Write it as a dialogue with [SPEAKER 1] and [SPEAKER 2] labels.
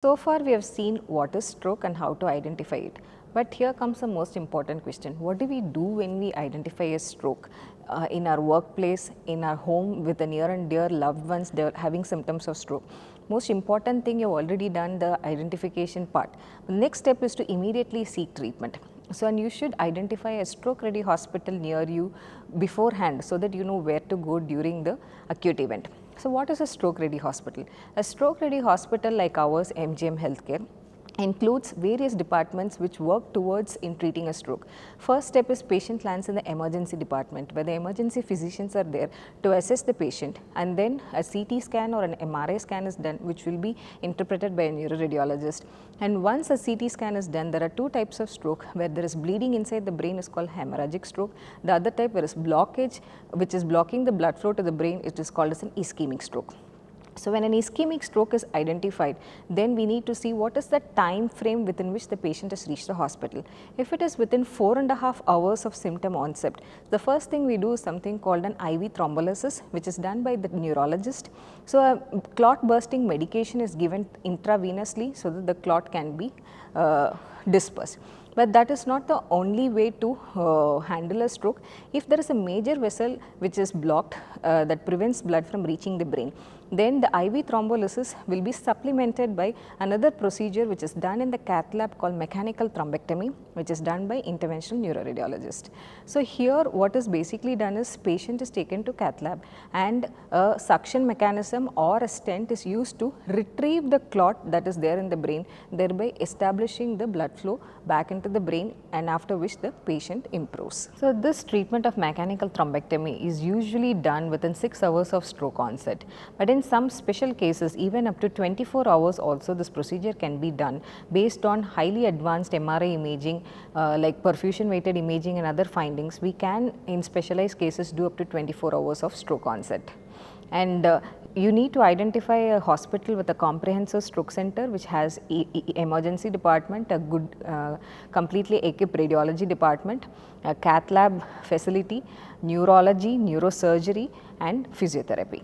[SPEAKER 1] So far we have seen what is stroke and how to identify it. But here comes the most important question. What do we do when we identify a stroke? In our workplace, in our home with a near and dear loved ones, they are having symptoms of stroke. Most important thing, you have already done the identification part. The next step is to immediately seek treatment. So, and you should identify a stroke ready hospital near you beforehand so that you know where to go during the acute event. So, what is a stroke ready hospital? A stroke ready hospital like ours, MGM Healthcare, includes various departments which work towards in treating a stroke. First step is patient lands in the emergency department, where the emergency physicians are there to assess the patient, and then a CT scan or an MRI scan is done, which will be interpreted by a neuroradiologist. And once a CT scan is done, there are two types of stroke. Where there is bleeding inside the brain is called hemorrhagic stroke. The other type, where is blockage which is blocking the blood flow to the brain, it is called as an ischemic stroke. So, when an ischemic stroke is identified, then we need to see what is the time frame within which the patient has reached the hospital. If it is within 4.5 hours of symptom onset, the first thing we do is something called an IV thrombolysis, which is done by the neurologist. So, a clot bursting medication is given intravenously so that the clot can be dispersed. But that is not the only way to handle a stroke. If there is a major vessel which is blocked that prevents blood from reaching the brain, then the IV thrombolysis will be supplemented by another procedure which is done in the cath lab called mechanical thrombectomy, which is done by interventional neuroradiologist. So, here what is basically done is patient is taken to cath lab and a suction mechanism or a stent is used to retrieve the clot that is there in the brain, thereby establishing the blood flow back into the brain, and after which the patient improves. So, this treatment of mechanical thrombectomy is usually done within 6 hours of stroke onset, but in some special cases even up to 24 hours also this procedure can be done based on highly advanced MRI imaging like perfusion weighted imaging and other findings. We can in specialized cases do up to 24 hours of stroke onset. And you need to identify a hospital with a comprehensive stroke center which has emergency department, a good completely equipped radiology department, a cath lab facility, neurology, neurosurgery and physiotherapy.